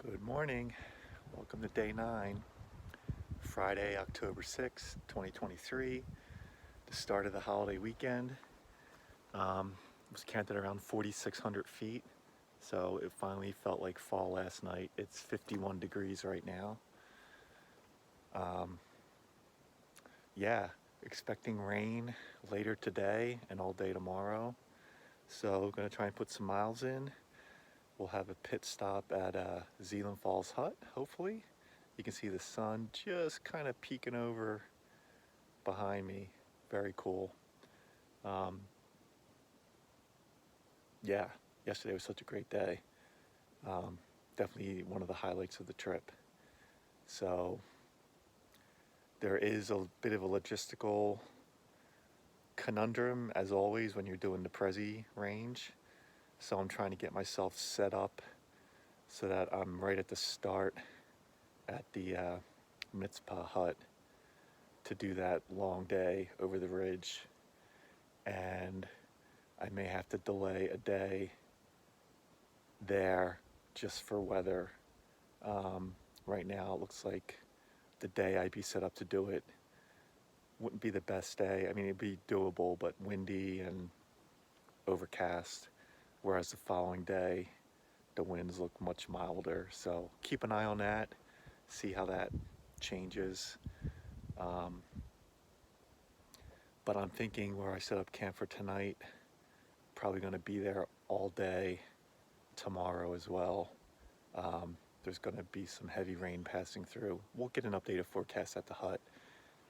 Good morning. Welcome to day 9, Friday, October 6th, 2023, the start of the holiday weekend. Was camped at around 4,600 feet, so it finally felt like fall last night. It's 51 degrees right now. Yeah, expecting rain later today and all day tomorrow. So gonna try and put some miles in. We'll have a pit stop at Zealand Falls Hut, hopefully. You can see the sun just kind of peeking over behind me. Very cool. Yeah, yesterday was such a great day. Definitely one of the highlights of the trip. So there is a bit of a logistical conundrum, as always, when you're doing the Prezi range. So I'm trying to get myself set up so that I'm right at the start at the Mitzpah hut to do that long day over the ridge. And I may have to delay a day there just for weather. Right now it looks like the day I'd be set up to do it wouldn't be the best day. I mean, it'd be doable, but windy and overcast. Whereas the following day, the winds look much milder. So keep an eye on that, see how that changes. But I'm thinking where I set up camp for tonight, probably gonna be there all day tomorrow as well. There's gonna be some heavy rain passing through. We'll get an updated forecast at the hut.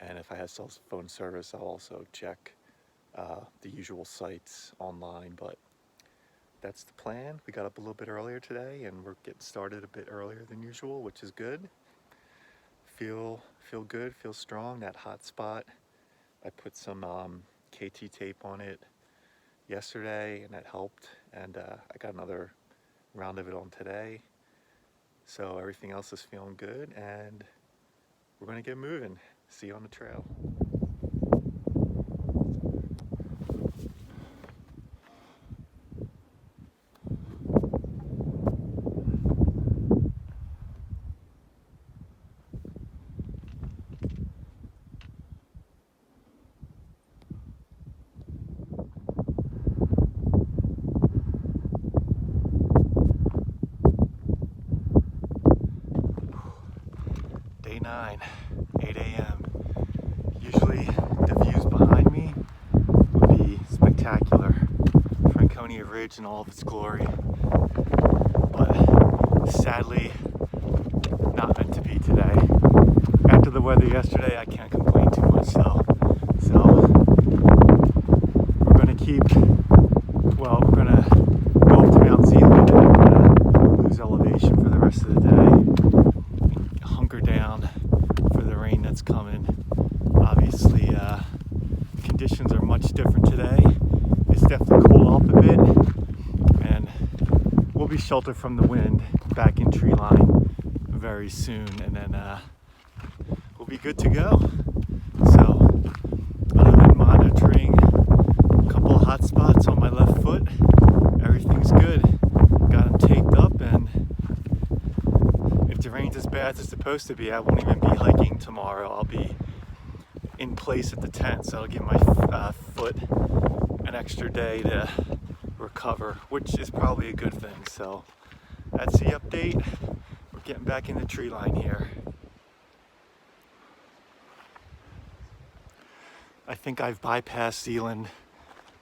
And if I have cell phone service, I'll also check the usual sites online, but that's the plan. We got up a little bit earlier today and we're getting started a bit earlier than usual, which is good. Feel good, feel strong. That hot spot, I put some KT tape on it yesterday and that helped. And I got another round of it on today. So everything else is feeling good and we're gonna get moving. See you on the trail. Day 9, 8 a.m. Usually the views behind me would be spectacular. Franconia Ridge in all of its glory. But sadly, not meant to be today. After the weather yesterday, I can't complain too much though. So we're gonna we're gonna go up to Mount Zealand and we're gonna lose elevation for the rest of the day. Hunker down for the rain that's coming. Obviously, conditions are much different today. It's definitely cooled off a bit, and we'll be sheltered from the wind back in tree line very soon, and then we'll be good to go. So, other than monitoring a couple of hot spots on my left foot, everything's good. Got them taped up, and if the rain's as bad as it's supposed to be, I won't even be hiking tomorrow. I'll be in place at the tent, so I'll give my foot an extra day to recover, which is probably a good thing. So that's the update. We're getting back in the tree line here. I think I've bypassed Zealand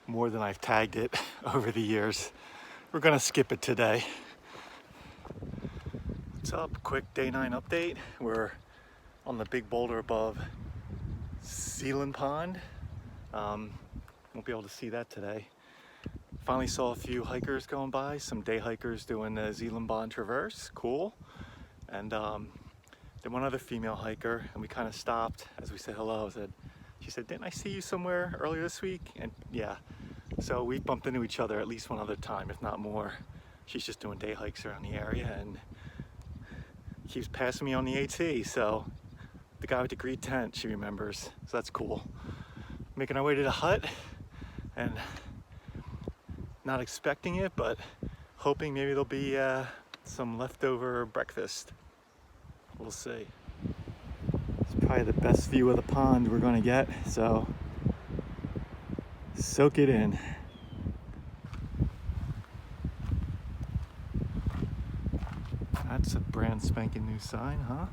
more than I've tagged it over the years. We're gonna skip it today. What's up? Quick day 9 update. We're on the big boulder above Zealand Pond. Won't be able to see that today. Finally saw a few hikers going by, some day hikers doing the Zealand Pond Traverse, cool. And then one other female hiker, and we kind of stopped as we said hello. She said, "Didn't I see you somewhere earlier this week?" And yeah, so we bumped into each other at least one other time, if not more. She's just doing day hikes around the area and keeps passing me on the AT, so the guy with the green tent, she remembers, so that's cool. Making our way to the hut, and not expecting it, but hoping maybe there'll be some leftover breakfast. We'll see. It's probably the best view of the pond we're gonna get, so soak it in. That's a brand spanking new sign, huh?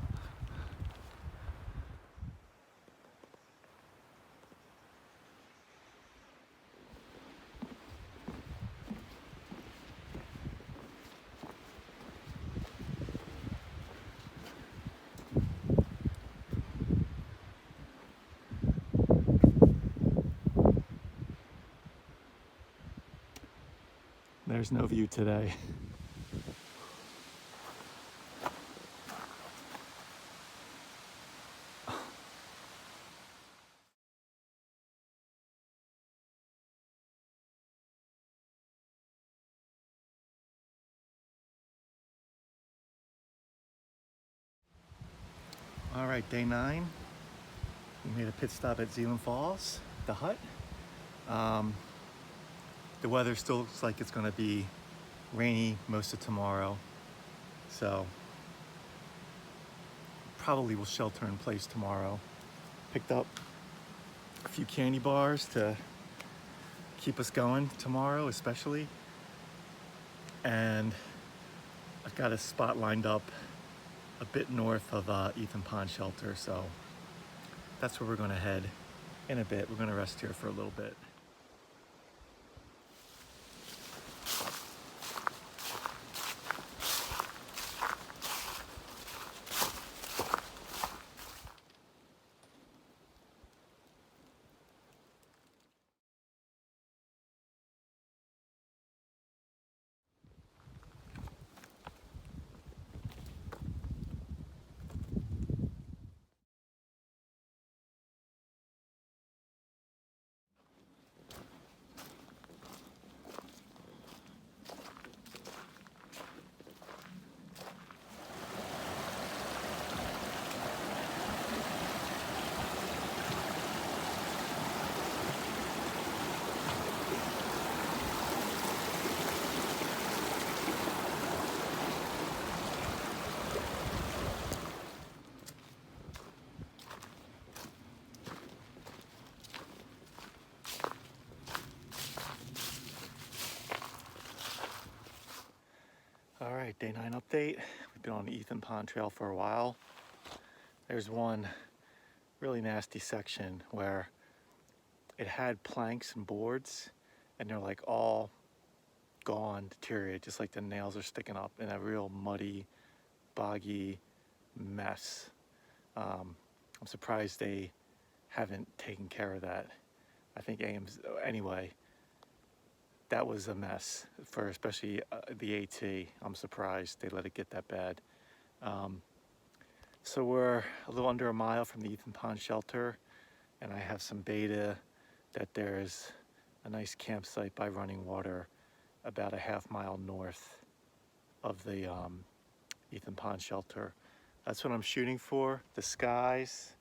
There's no view today. All right, day 9. We made a pit stop at Zealand Falls, the hut. The weather still looks like it's gonna be rainy most of tomorrow, so probably will shelter in place tomorrow. Picked up a few candy bars to keep us going tomorrow especially, and I've got a spot lined up a bit north of Ethan Pond Shelter, so that's where we're gonna head in a bit. We're gonna rest here for a little bit. All right, day 9 update. We've been on the Ethan Pond Trail for a while. There's one really nasty section where it had planks and boards and they're like all gone, deteriorated, just like the nails are sticking up in a real muddy, boggy mess. I'm surprised they haven't taken care of that. I think AM's, anyway, that was a mess for especially the AT. I'm surprised they let it get that bad. So we're a little under a mile from the Ethan Pond Shelter, and I have some beta that there's a nice campsite by running water about a half-mile north of the Ethan Pond Shelter. That's what I'm shooting for. The skies.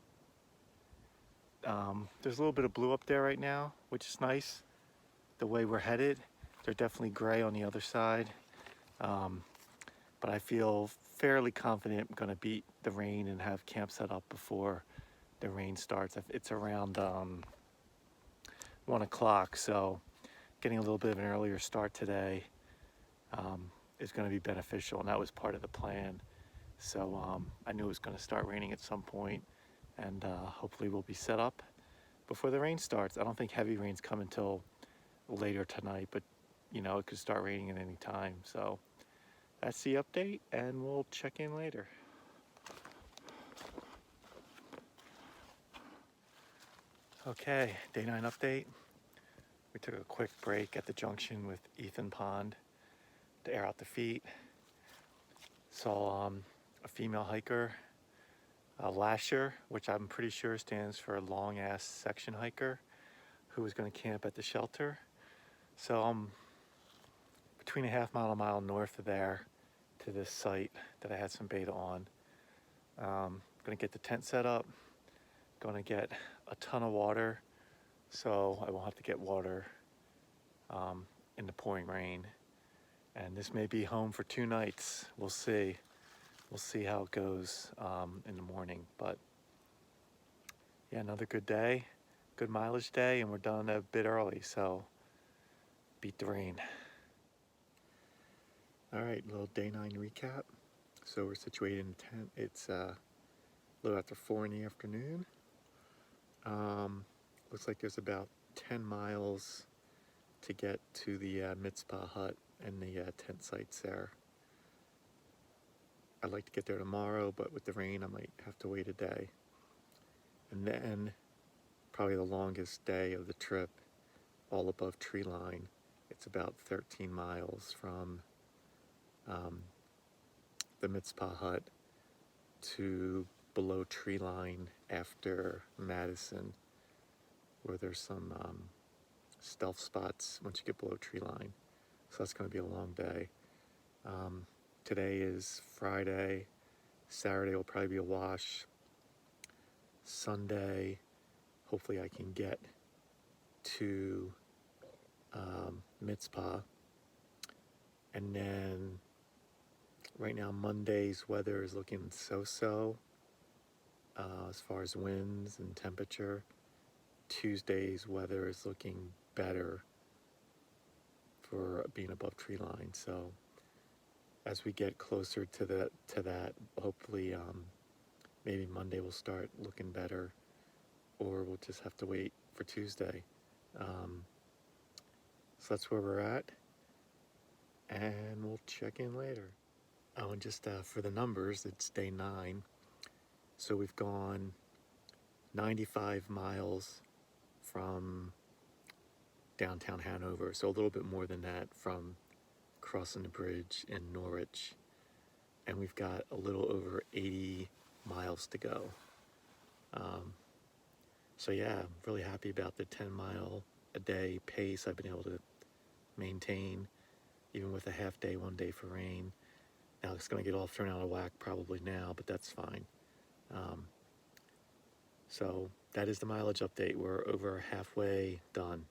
There's a little bit of blue up there right now, which is nice. The way we're headed, they're definitely gray on the other side. But I feel fairly confident I'm gonna beat the rain and have camp set up before the rain starts. It's around 1 o'clock, so getting a little bit of an earlier start today is gonna be beneficial, and that was part of the plan. So I knew it was gonna start raining at some point, and hopefully we'll be set up before the rain starts. I don't think heavy rain's coming until later tonight, but you know, it could start raining at any time. So that's the update, and we'll check in later. Okay, day 9 update. We took a quick break at the junction with Ethan Pond to air out the feet. Saw a female hiker, a lasher, which I'm pretty sure stands for long ass section hiker, who was going to camp at the shelter. So I'm between a half-mile and a mile north of there to this site that I had some beta on. Gonna get the tent set up, gonna get a ton of water so I won't have to get water in the pouring rain. And this may be home for 2 nights. We'll see. We'll see how it goes in the morning. But yeah, another good day, good mileage day, and we're done a bit early, so beat the rain. All right, little day 9 recap. So we're situated in the tent. It's a little after 4 in the afternoon. Looks like there's about 10 miles to get to the Mitzpah hut and the tent sites there. I'd like to get there tomorrow, but with the rain, I might have to wait a day. And then, probably the longest day of the trip, all above tree line. It's about 13 miles from the Mitzpah hut to below tree line after Madison, where there's some stealth spots once you get below tree line. So that's going to be a long day. Today is Friday. Saturday will probably be a wash. Sunday, hopefully I can get to Mitzpah. And then right now Monday's weather is looking so-so as far as winds and temperature. Tuesday's weather is looking better for being above tree line. So as we get closer to that, hopefully maybe Monday will start looking better, or we'll just have to wait for Tuesday. So that's where we're at, and we'll check in later. Oh, and just for the numbers, it's day 9. So we've gone 95 miles from downtown Hanover, so a little bit more than that from crossing the bridge in Norwich, and we've got a little over 80 miles to go. So yeah, I'm really happy about the 10-mile a day pace I've been able to maintain, even with a half day, 1 day for rain. Now it's going to get all thrown out of whack probably now, but that's fine. So that is the mileage update. We're over halfway done.